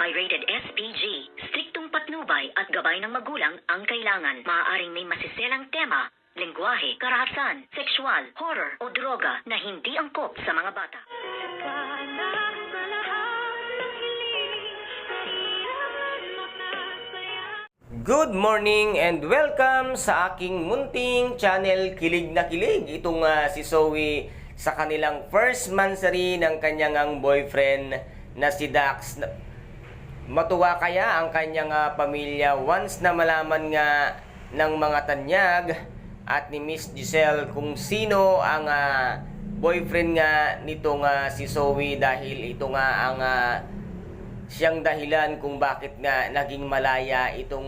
Pirated SPG. Striktong patnubay at gabay ng magulang ang kailangan. Maaaring may masiselang tema, lengguwahe, karahasan, sexual, horror o droga na hindi angkop sa mga bata. Good morning and welcome sa aking munting channel Kilig na Kilig. Itong si Zoe sa kanilang first monthsary ng kanyang boyfriend na si Dax. Matuwa kaya ang kanyang pamilya once na malaman nga ng mga tanyag at ni Miss Giselle kung sino ang boyfriend nga nitong si Zoe, dahil ito nga ang siyang dahilan kung bakit nga naging malaya itong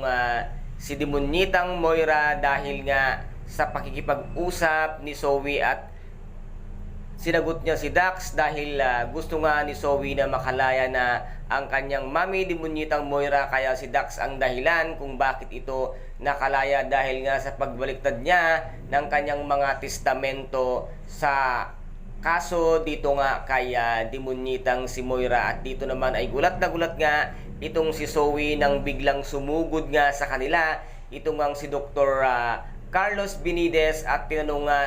si Demonyitang Moira, dahil nga sa pakikipag-usap ni Zoe at sinagot niya si Dax dahil gusto nga ni Zoe na makalaya na ang kanyang mami Demonyitang Moira, kaya si Dax ang dahilan kung bakit ito nakalaya dahil nga sa pagbaliktad niya ng kanyang mga testamento sa kaso dito nga kay Demonyitang si Moira. At dito naman ay gulat na gulat nga itong si Zoe nang biglang sumugod nga sa kanila itong ang si Dr. Carlos Benitez, at tinanong nga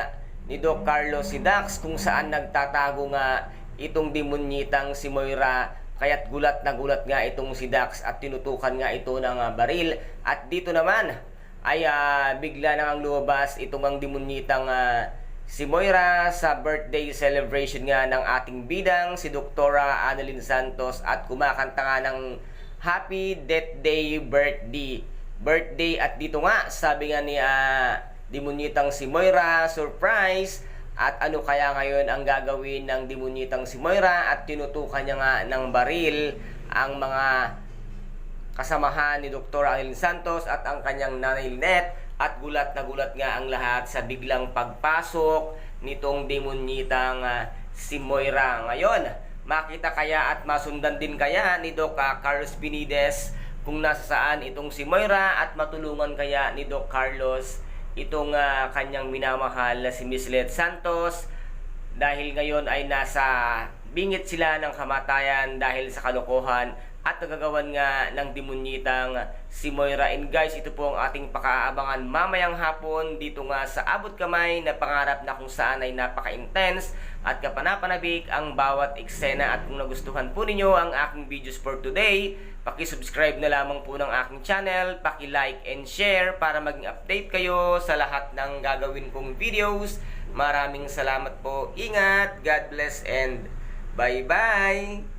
ni Doc Carlos si Dax kung saan nagtatago nga itong Demonyitang si Moira. Kaya't gulat na gulat nga itong si Dax at tinutukan nga ito ng baril. At dito naman ay bigla nang lumabas itong ang Demonyitang si Moira sa birthday celebration nga ng ating bidang si Dr. Annalyn Santos, at kumakanta nga ng Happy Death Day birthday. At dito nga sabi nga ni Demonyitang si Moira, surprise, at ano kaya ngayon ang gagawin ng Demonyitang si Moira, at tinutukan niya nga ng baril ang mga kasamahan ni Dr. Annalyn Santos at ang kanyang nanay Lynette. At gulat na gulat nga ang lahat sa biglang pagpasok nitong Demonyitang si Moira. Ngayon, makita kaya at masundan din kaya ni Doc Carlos Benitez kung nasa saan itong si Moira, at matulungan kaya ni Doc Carlos itong kanyang minamahal na si Miss Lynette Santos, dahil ngayon ay nasa bingit sila ng kamatayan dahil sa kalokohan at nagagawan nga ng Demonyitang si Moira. And guys, ito po ang ating pakaabangan mamayang hapon dito nga sa Abot Kamay na pangarap, na kung saan ay napaka-intense at kapanapanabik ang bawat eksena. At kung nagustuhan po ninyo ang aking videos for today, paki-subscribe na lamang po ng aking channel, paki-like and share para maging update kayo sa lahat ng gagawin kong videos. Maraming salamat po. Ingat, God bless, and bye-bye!